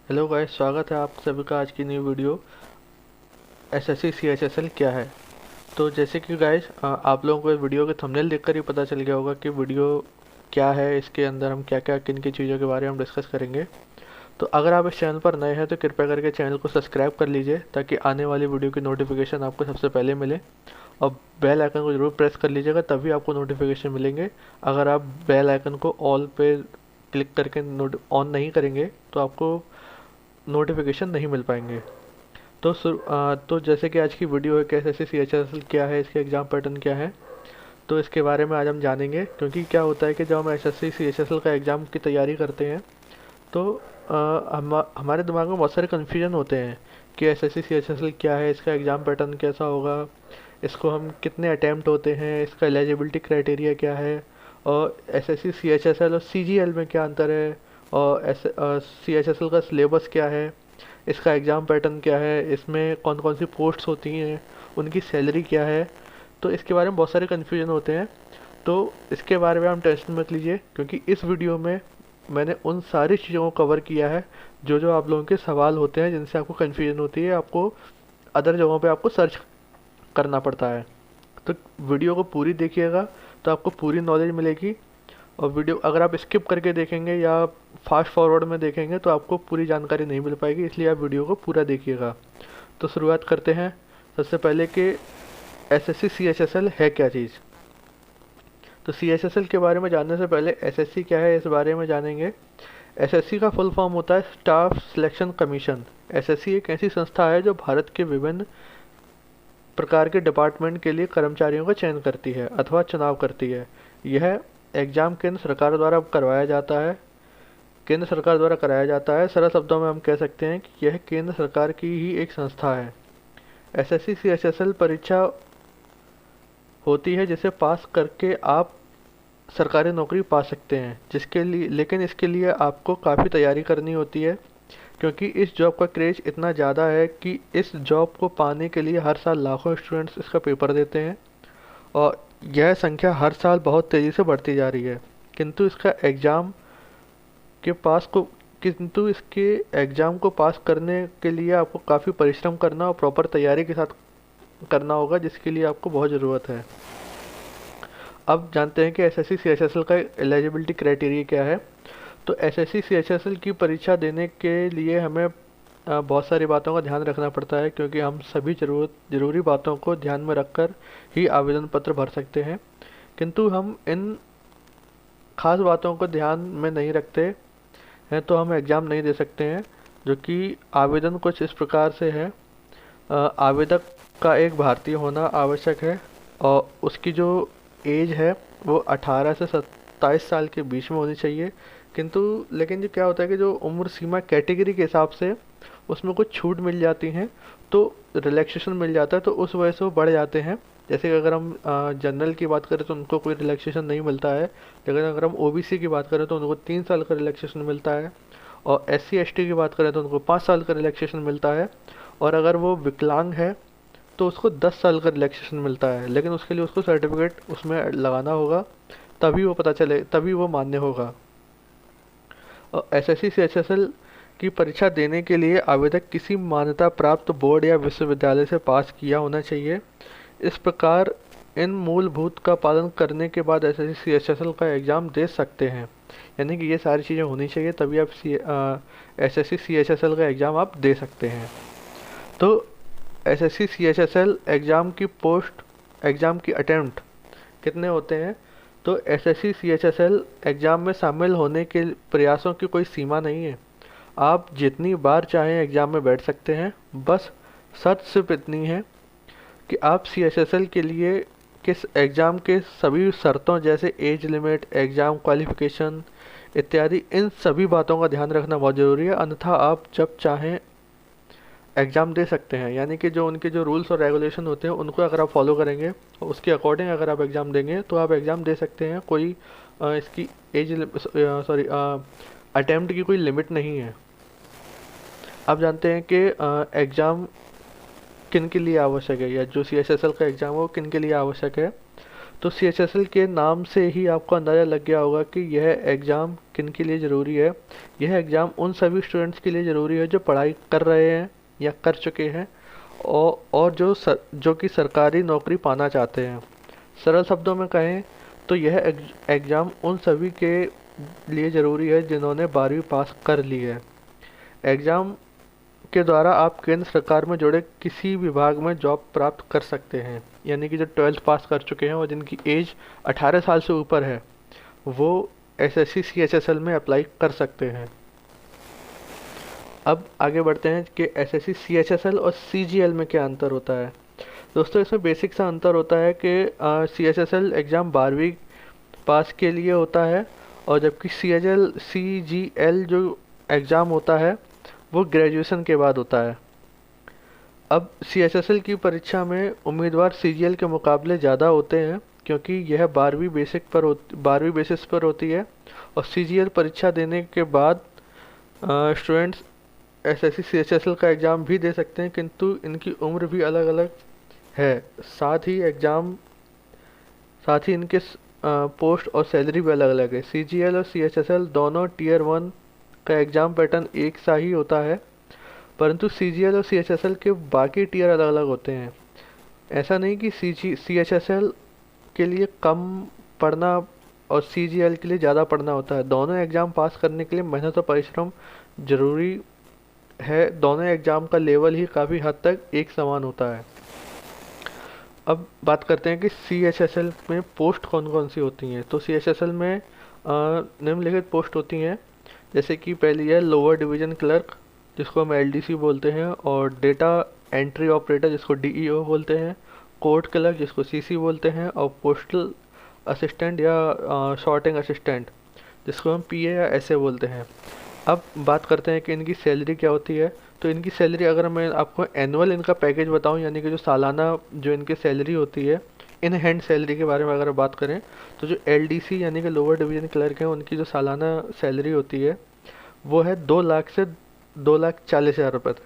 Hello guys, स्वागत है आप सभी का आज की न्यू वीडियो। एसएससी सीएचएसएल क्या है। तो जैसे कि गाइस आप लोगों को इस वीडियो के थंबनेल देखकर ही पता चल गया होगा कि वीडियो क्या है। इसके अंदर हम क्या क्या किन किन चीज़ों के बारे में हम डिस्कस करेंगे। तो अगर आप इस चैनल पर नए हैं तो कृपया करके चैनल को सब्सक्राइब कर लीजिए ताकि आने वाली वीडियो की नोटिफिकेशन आपको सबसे पहले मिले। और बेल आइकन को ज़रूर प्रेस कर लीजिएगा, तभी आपको नोटिफिकेशन मिलेंगे। अगर आप बेल आइकन को ऑल पे क्लिक करके ऑन नहीं करेंगे तो आपको नोटिफिकेशन नहीं मिल पाएंगे। तो जैसे कि आज की वीडियो है कि एसएससी सीएचएसएल क्या है, इसके एग्ज़ाम पैटर्न क्या है, तो इसके बारे में आज हम जानेंगे। क्योंकि क्या होता है कि जब हम एसएससी सीएचएसएल का एग्ज़ाम की तैयारी करते हैं तो हमारे दिमाग में बहुत सारे कन्फ्यूजन होते हैं कि एसएससी सीएचएसएल क्या है, इसका एग्ज़ाम पैटर्न कैसा होगा, इसको हम कितने अटैम्प्ट होते हैं, इसका एलिजिबिलिटी क्राइटेरिया क्या है, और एसएससी सीएचएसएल और सीजीएल में क्या अंतर है, और एस सीएचएसएल का सिलेबस क्या है, इसका एग्ज़ाम पैटर्न क्या है, इसमें कौन कौन सी पोस्ट्स होती हैं, उनकी सैलरी क्या है। तो इसके बारे में बहुत सारे कन्फ्यूजन होते हैं। तो इसके बारे में हम टेंशन मत लीजिए, क्योंकि इस वीडियो में मैंने उन सारी चीज़ों को कवर किया है जो जो आप लोगों के सवाल होते हैं, जिनसे आपको कन्फ्यूजन होती है, आपको अदर जगहों पे आपको सर्च करना पड़ता है। तो वीडियो को पूरी देखिएगा तो आपको पूरी नॉलेज मिलेगी। और वीडियो अगर आप स्किप करके देखेंगे या फास्ट फॉरवर्ड में देखेंगे तो आपको पूरी जानकारी नहीं मिल पाएगी, इसलिए आप वीडियो को पूरा देखिएगा। तो शुरुआत करते हैं सबसे पहले कि एसएससी सीएचएसएल है क्या चीज़। तो सीएचएसएल के बारे में जानने से पहले एसएससी क्या है इस बारे में जानेंगे। एसएससी का फुल फॉर्म होता है स्टाफ सिलेक्शन कमीशन। एसएससी एक ऐसी संस्था है जो भारत के विभिन्न प्रकार के डिपार्टमेंट के लिए कर्मचारियों का चयन करती है अथवा चुनाव करती है। यह एग्ज़ाम केंद्र सरकार द्वारा करवाया जाता है केंद्र सरकार द्वारा कराया जाता है। सरल शब्दों में हम कह सकते हैं कि यह केंद्र सरकार की ही एक संस्था है। एसएससी सीएचएसएल परीक्षा होती है जिसे पास करके आप सरकारी नौकरी पा सकते हैं, जिसके लिए लेकिन इसके लिए आपको काफ़ी तैयारी करनी होती है, क्योंकि इस जॉब का क्रेज इतना ज़्यादा है कि इस जॉब को पाने के लिए हर साल लाखों स्टूडेंट्स इसका पेपर देते हैं। और यह संख्या हर साल बहुत तेज़ी से बढ़ती जा रही है। किंतु इसका एग्ज़ाम के पास को किंतु इसके एग्ज़ाम को पास करने के लिए आपको काफ़ी परिश्रम करना और प्रॉपर तैयारी के साथ करना होगा, जिसके लिए आपको बहुत ज़रूरत है। अब जानते हैं कि एसएससी सीएचएसएल का एलिजिबिलिटी क्राइटेरिया क्या है। तो एसएससी सीएचएसएल की परीक्षा देने के लिए हमें बहुत सारी बातों का ध्यान रखना पड़ता है, क्योंकि हम सभी ज़रूरी बातों को ध्यान में रखकर ही आवेदन पत्र भर सकते हैं। किंतु हम इन खास बातों को ध्यान में नहीं रखते हैं तो हम एग्ज़ाम नहीं दे सकते हैं। जो कि आवेदन कुछ इस प्रकार से है। आवेदक का एक भारतीय होना आवश्यक है और उसकी जो एज है वो 18 से 27 साल के बीच में होनी चाहिए। किंतु लेकिन जो क्या होता है कि जो उम्र सीमा कैटेगरी के हिसाब से उसमें कुछ छूट मिल जाती हैं, तो रिलैक्सेशन मिल जाता है, तो उस वजह से वो बढ़ जाते हैं। जैसे कि अगर हम जनरल की बात करें तो उनको कोई रिलैक्सेशन नहीं मिलता है, लेकिन अगर हम ओबीसी की बात करें तो उनको 3 साल का रिलैक्सेशन मिलता है। और एससी एसटी की बात करें तो उनको 5 साल का रिलैक्सेशन मिलता है। और अगर वो विकलांग है तो उसको 10 साल का रिलैक्सेशन मिलता है, लेकिन उसके लिए उसको सर्टिफिकेट उसमें लगाना होगा, तभी वो पता चले, तभी वो मान्य होगा। और एसएससी से एचएसएल की परीक्षा देने के लिए आवेदक किसी मान्यता प्राप्त बोर्ड या विश्वविद्यालय से पास किया होना चाहिए। इस प्रकार इन मूलभूत का पालन करने के बाद एसएससी सीएचएसएल का एग्ज़ाम दे सकते हैं। यानी कि ये सारी चीज़ें होनी चाहिए, तभी आप एसएससी सीएचएसएल का एग्ज़ाम आप दे सकते हैं। तो एसएससी सीएचएसएल एग्ज़ाम की अटेम्प्ट कितने होते हैं। तो एसएससी सीएचएसएल एग्ज़ाम में शामिल होने के प्रयासों की कोई सीमा नहीं है। आप जितनी बार चाहें एग्ज़ाम में बैठ सकते हैं। बस शर्त सिर्फ इतनी है कि आप सीएचएसएल के लिए किस एग्ज़ाम के सभी शर्तों जैसे एज लिमिट, एग्ज़ाम क्वालिफ़िकेशन इत्यादि, इन सभी बातों का ध्यान रखना बहुत ज़रूरी है। अन्यथा आप जब चाहें एग्ज़ाम दे सकते हैं। यानी कि जो उनके जो रूल्स और रेगुलेशन होते हैं उनको अगर आप फॉलो करेंगे और उसके अकॉर्डिंग अगर आप एग्ज़ाम देंगे तो आप एग्ज़ाम दे सकते हैं। कोई इसकी एज सॉरी अटेम्प्ट की कोई लिमिट नहीं है। आप जानते हैं कि एग्ज़ाम किन के लिए आवश्यक है, या जो सीएचएसएल का एग्ज़ाम है वो किन के लिए आवश्यक है। तो CHSL के नाम से ही आपको अंदाज़ा लग गया होगा कि यह एग्ज़ाम किन के लिए ज़रूरी है। यह एग्ज़ाम उन सभी स्टूडेंट्स के लिए ज़रूरी है जो पढ़ाई कर रहे हैं या कर चुके हैं और जो कि सरकारी नौकरी पाना चाहते हैं। सरल शब्दों में कहें तो यह एग्ज़ाम उन सभी के लिए ज़रूरी है जिन्होंने 12वीं पास कर ली है। एग्ज़ाम के द्वारा आप केंद्र सरकार में जुड़े किसी विभाग में जॉब प्राप्त कर सकते हैं, यानी कि जो 12th पास कर चुके हैं और जिनकी एज 18 साल से ऊपर है वो SSC CHSL में अप्लाई कर सकते हैं। अब आगे बढ़ते हैं कि SSC CHSL और CGL में क्या अंतर होता है। दोस्तों, इसमें बेसिक सा अंतर होता है कि CHSL एग्ज़ाम 12वीं पास के लिए होता है और जबकि CGL जो एग्ज़ाम होता है वो ग्रेजुएशन के बाद होता है। अब CHSL की परीक्षा में उम्मीदवार CGL के मुकाबले ज़्यादा होते हैं क्योंकि यह 12वीं बेसिस पर होती है और CGL परीक्षा देने के बाद स्टूडेंट्स SSC CHSL का एग्ज़ाम भी दे सकते हैं, किंतु इनकी उम्र भी अलग अलग है। साथ ही इनके पोस्ट और सैलरी भी अलग अलग है। CGL और CHSL दोनों Tier 1 का एग्ज़ाम पैटर्न एक सा ही होता है, परंतु CGL और CHSL के बाकी टीयर अलग अलग होते हैं। ऐसा नहीं कि CHSL के लिए कम पढ़ना और CGL के लिए ज़्यादा पढ़ना होता है। दोनों एग्ज़ाम पास करने के लिए मेहनत और परिश्रम ज़रूरी है। दोनों एग्ज़ाम का लेवल ही काफ़ी हद तक एक समान होता है। अब बात करते हैं कि CHSL में पोस्ट कौन कौन सी होती हैं। तो CHSL में निम्नलिखित पोस्ट होती हैं, जैसे कि पहली है लोअर डिवीज़न क्लर्क जिसको हम LDC बोलते हैं, और डेटा एंट्री ऑपरेटर जिसको DEO बोलते हैं, कोर्ट क्लर्क जिसको CC बोलते हैं, और पोस्टल असिस्टेंट या शॉर्टिंग असिस्टेंट जिसको हम PA या SA बोलते हैं। अब बात करते हैं कि इनकी सैलरी क्या होती है। तो इनकी सैलरी, अगर मैं आपको एनुअल इनका पैकेज बताऊं, यानी कि जो सालाना जो इनकी सैलरी होती है, इन हैंड सैलरी के बारे में अगर बात करें तो जो LDC यानी कि लोअर डिवीज़न क्लर्क हैं उनकी जो सालाना सैलरी होती है वो है 2 लाख से 2,40,000 रुपये तक।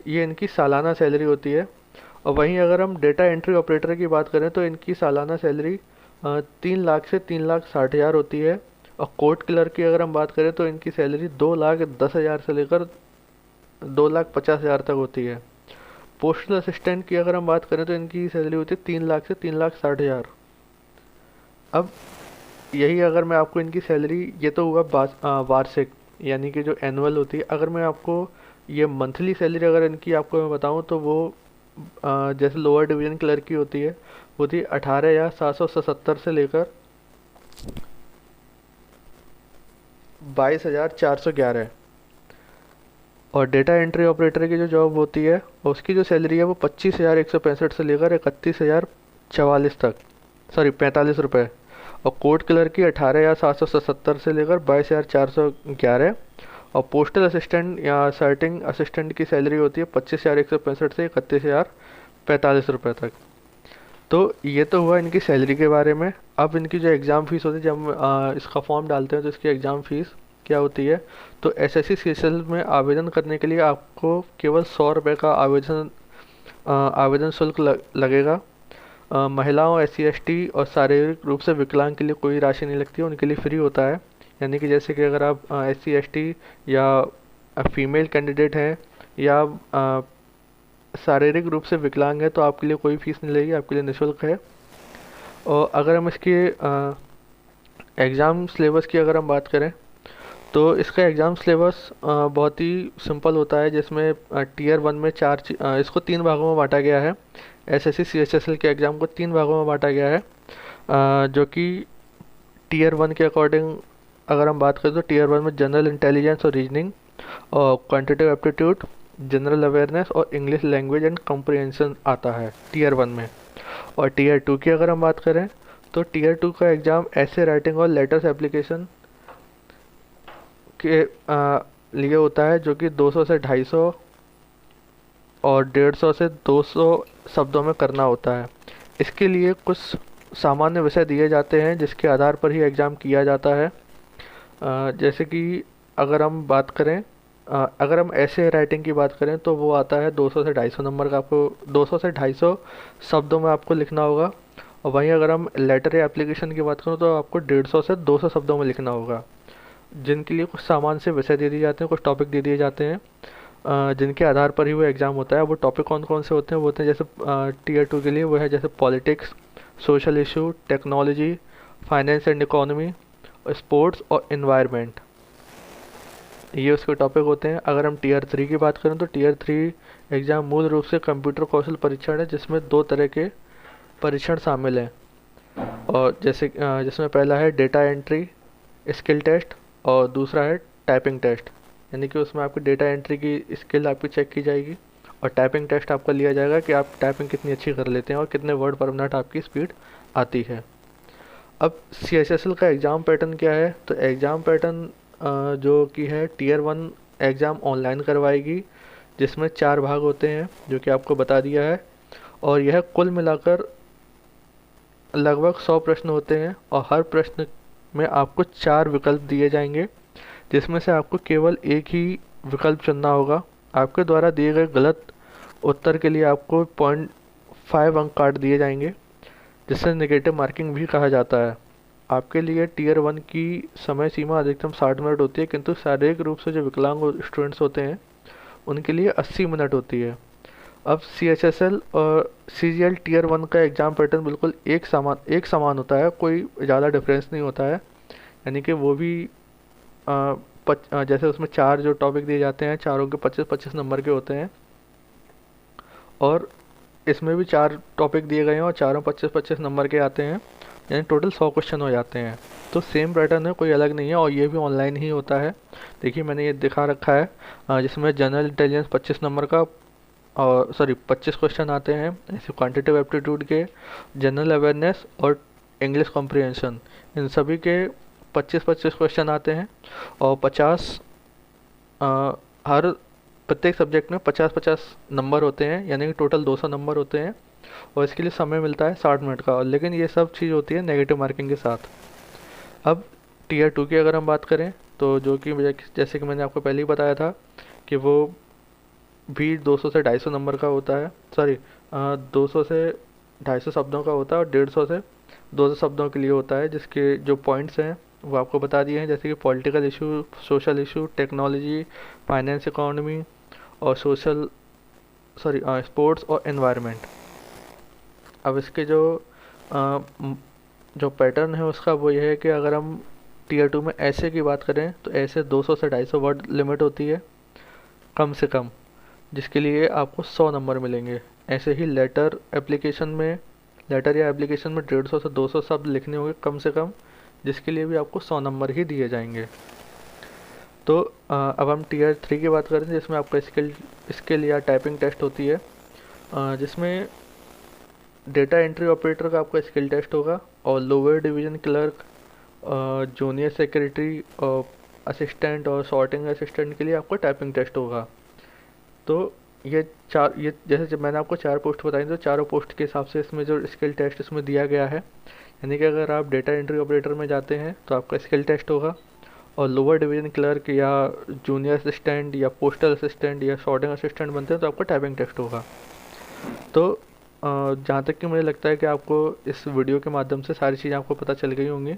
ये इनकी सालाना सैलरी होती है। और वहीं अगर हम डेटा एंट्री ऑपरेटर की बात करें तो इनकी सालाना सैलरी 3 लाख से 3,60,000 होती है। और कोर्ट क्लर्क की अगर हम बात करें तो इनकी सैलरी 2,10,000 से लेकर 2,50,000 तक होती है। पोस्टल असिस्टेंट की अगर हम बात करें तो इनकी सैलरी होती है 3 लाख से 3,60,000। अब यही अगर मैं आपको इनकी सैलरी, ये तो हुआ वार्षिक यानी कि जो एनुअल होती है। अगर मैं आपको ये मंथली सैलरी अगर इनकी आपको मैं बताऊं तो वो जैसे लोअर डिवीज़न क्लर्क की होती है वो थी 18,777 से लेकर 22,411। और डेटा एंट्री ऑपरेटर की जो जॉब होती है उसकी जो सैलरी है वो 25,165 से लेकर 31,044 तक, सॉरी 45 रुपये। और कोर्ट क्लर्क की 18,777 से लेकर 22,411। और पोस्टल असिस्टेंट या सर्टिंग असिस्टेंट की सैलरी होती है 25,165 से 31,045 रुपये तक। तो ये तो हुआ इनकी सैलरी के बारे में। अब इनकी जो एग्ज़ाम फ़ीस होती है, जब हम इसका फॉर्म डालते हैं तो इसकी एग्ज़ाम फ़ीस क्या होती है। तो SSC CHSL में आवेदन करने के लिए आपको केवल 100 रुपये का आवेदन शुल्क लगेगा। महिलाओं, SC ST और शारीरिक रूप से विकलांग के लिए कोई राशि नहीं लगती है, उनके लिए फ्री होता है। यानी कि जैसे कि अगर आप SC ST या फीमेल कैंडिडेट हैं या शारीरिक रूप से विकलांग है तो आपके लिए कोई फीस नहीं लगेगी, आपके लिए निःशुल्क है। और अगर हम इसके एग्ज़ाम सिलेबस की अगर हम बात करें तो इसका एग्ज़ाम सिलेबस बहुत ही सिंपल होता है, जिसमें Tier 1 में इसको 3 भागों में बांटा गया है। SSC CHSL के एग्ज़ाम को 3 भागों में बांटा गया है, जो कि Tier 1 के अकॉर्डिंग अगर हम बात करें तो Tier 1 में जनरल इंटेलिजेंस और रीजनिंग और क्वांटिटेटिव एप्टीट्यूड, जनरल अवेयरनेस और इंग्लिश लैंग्वेज एंड कॉम्प्रिहेंशन आता है Tier 1 में। और Tier 2 की अगर हम बात करें तो Tier 2 का एग्ज़ाम ऐसे राइटिंग और लेटर्स एप्लीकेशन के लिए होता है, जो कि 200 से 250 और 150 से 200 शब्दों में करना होता है। इसके लिए कुछ सामान्य विषय दिए जाते हैं जिसके आधार पर ही एग्ज़ाम किया जाता है। जैसे कि अगर हम बात करें, अगर हम ऐसे राइटिंग की बात करें तो वो आता है 200 से 250 नंबर का। आपको 200 से 250 शब्दों में आपको लिखना होगा। और वहीं अगर हम लेटर या एप्लीकेशन की बात करूँ तो आपको 150 से 200 शब्दों में लिखना होगा, जिनके लिए कुछ सामान से विषय दे दिए जाते हैं, कुछ टॉपिक दे दिए जाते हैं, जिनके आधार पर ही वो एग्ज़ाम होता है। वो टॉपिक कौन कौन से होते हैं? वो होते हैं जैसे टीयर 2 के लिए वो है जैसे politics, social issue, technology, finance and economy, sports और इन्वायरमेंट, ये उसके टॉपिक होते हैं। अगर हम टीयर 3 की बात करें तो टीयर 3 एग्ज़ाम मूल रूप से कंप्यूटर कौशल परीक्षण है, जिसमें 2 तरह के परीक्षण शामिल हैं। और जिसमें पहला है डेटा एंट्री स्किल टेस्ट और दूसरा है टाइपिंग टेस्ट, यानी कि उसमें आपकी डेटा एंट्री की स्किल आपकी चेक की जाएगी और टाइपिंग टेस्ट आपका लिया जाएगा कि आप टाइपिंग कितनी अच्छी कर लेते हैं और कितने वर्ड पर मिनट आपकी स्पीड आती है। अब CHSL का एग्ज़ाम पैटर्न क्या है? तो एग्ज़ाम पैटर्न जो कि है टीयर 1 एग्ज़ाम ऑनलाइन करवाएगी, जिसमें 4 भाग होते हैं जो कि आपको बता दिया है, और यह कुल मिलाकर लगभग 100 प्रश्न होते हैं और हर प्रश्न में आपको 4 विकल्प दिए जाएंगे, जिसमें से आपको केवल एक ही विकल्प चुनना होगा। आपके द्वारा दिए गए गलत उत्तर के लिए आपको 0.5 अंक काट दिए जाएंगे, जिससे नेगेटिव मार्किंग भी कहा जाता है। आपके लिए टीयर 1 की समय सीमा अधिकतम 60 मिनट होती है, किंतु शारीरिक रूप से जो विकलांग स्टूडेंट्स होते हैं उनके लिए 80 मिनट होती है। अब CHSL और CGL टीयर 1 का एग्ज़ाम पैटर्न बिल्कुल एक समान होता है, कोई ज़्यादा डिफरेंस नहीं होता है। यानी कि वो भी जैसे उसमें 4 जो टॉपिक दिए जाते हैं, चारों के 25-25 नंबर के होते हैं, और इसमें भी 4 टॉपिक दिए गए हैं और चारों 25-25 नंबर के आते हैं, यानी टोटल 100 क्वेश्चन हो जाते हैं। तो सेम पैटर्न है, कोई अलग नहीं है, और ये भी ऑनलाइन ही होता है। देखिए मैंने ये दिखा रखा है, जिसमें जनरल इंटेलिजेंस 25 नंबर का और 25 क्वेश्चन आते हैं, ऐसे क्वांटिटेटिव एप्टीट्यूड के, जनरल अवेयरनेस और इंग्लिश कॉम्प्रिहेंशन, इन सभी के 25-25 क्वेश्चन आते हैं, और 50 हर प्रत्येक सब्जेक्ट में 50-50 नंबर होते हैं, यानी कि टोटल 200 नंबर होते हैं, और इसके लिए समय मिलता है 60 मिनट का। लेकिन ये सब चीज़ होती है नेगेटिव मार्किंग के साथ। अब टीयर 2 की अगर हम बात करें तो जो कि जैसे कि मैंने आपको पहले ही बताया था कि वो भी 200 से 250 नंबर का होता है, 200 से 250 शब्दों का होता है, और 150 से 200 शब्दों के लिए होता है, जिसके जो पॉइंट्स हैं वो आपको बता दिए हैं, जैसे कि political issue, social issue, technology, finance, economy और स्पोर्ट्स और एनवायरनमेंट। अब इसके जो पैटर्न है उसका वो ये है कि अगर हम टीयर 2 में ऐसे की बात करें तो ऐसे 200 से 250 वर्ड लिमिट होती है कम से कम, जिसके लिए आपको 100 नंबर मिलेंगे। ऐसे ही लेटर या एप्लीकेशन में 150 से 200 शब्द लिखने होंगे कम से कम, जिसके लिए भी आपको 100 नंबर ही दिए जाएंगे। तो अब हम टीयर 3 की बात करें जिसमें आपका स्किल या टाइपिंग टेस्ट होती है, जिसमें डेटा एंट्री ऑपरेटर का आपका स्किल टेस्ट होगा, और lower division clerk, junior secretary और असिस्टेंट और सॉर्टिंग असिस्टेंट के लिए आपका टाइपिंग टेस्ट होगा। तो ये जैसे जब मैंने आपको 4 पोस्ट बताई, तो चारों पोस्ट के हिसाब से इसमें जो स्किल टेस्ट इसमें दिया गया है, यानी कि अगर आप डेटा एंट्री ऑपरेटर में जाते हैं तो आपका स्किल टेस्ट होगा, और लोअर डिवीज़न क्लर्क या जूनियर असिस्टेंट या पोस्टल असिस्टेंट या सॉर्टिंग असिस्टेंट बनते हैं तो आपका टाइपिंग टेस्ट होगा। तो जहाँ तक कि मुझे लगता है कि आपको इस वीडियो के माध्यम से सारी चीज़ें आपको पता चल गई होंगी।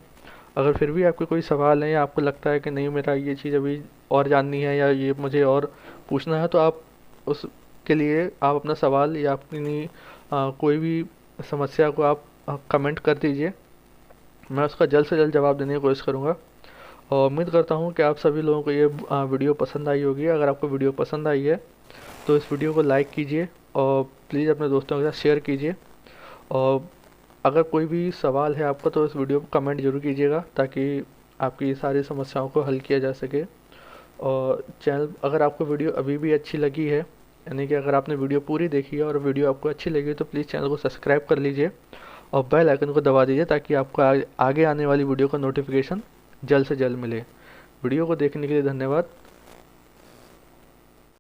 अगर फिर भी आपके कोई सवाल है या आपको लगता है कि नहीं मेरा ये चीज़ अभी और जाननी है या ये मुझे और पूछना है, तो आप उसके लिए आप अपना सवाल या अपनी कोई भी समस्या को आप कमेंट कर दीजिए, मैं उसका जल्द से जल्द जवाब देने की कोशिश करूँगा। और उम्मीद करता हूँ कि आप सभी लोगों को ये वीडियो पसंद आई होगी। अगर आपको वीडियो पसंद आई है तो इस वीडियो को लाइक कीजिए और प्लीज़ अपने दोस्तों के साथ शेयर कीजिए, और अगर कोई भी सवाल है आपका तो इस वीडियो को कमेंट जरूर कीजिएगा, ताकि आपकी सारी समस्याओं को हल किया जा सके। और अगर आपको वीडियो अभी भी अच्छी लगी है, यानी कि अगर आपने वीडियो पूरी देखी है और वीडियो आपको अच्छी लगी, तो प्लीज़ चैनल को सब्सक्राइब कर लीजिए और बेल आइकन को दबा दीजिए, ताकि आपको आगे आने वाली वीडियो का नोटिफिकेशन जल्द से जल्द मिले। वीडियो को देखने के लिए धन्यवाद।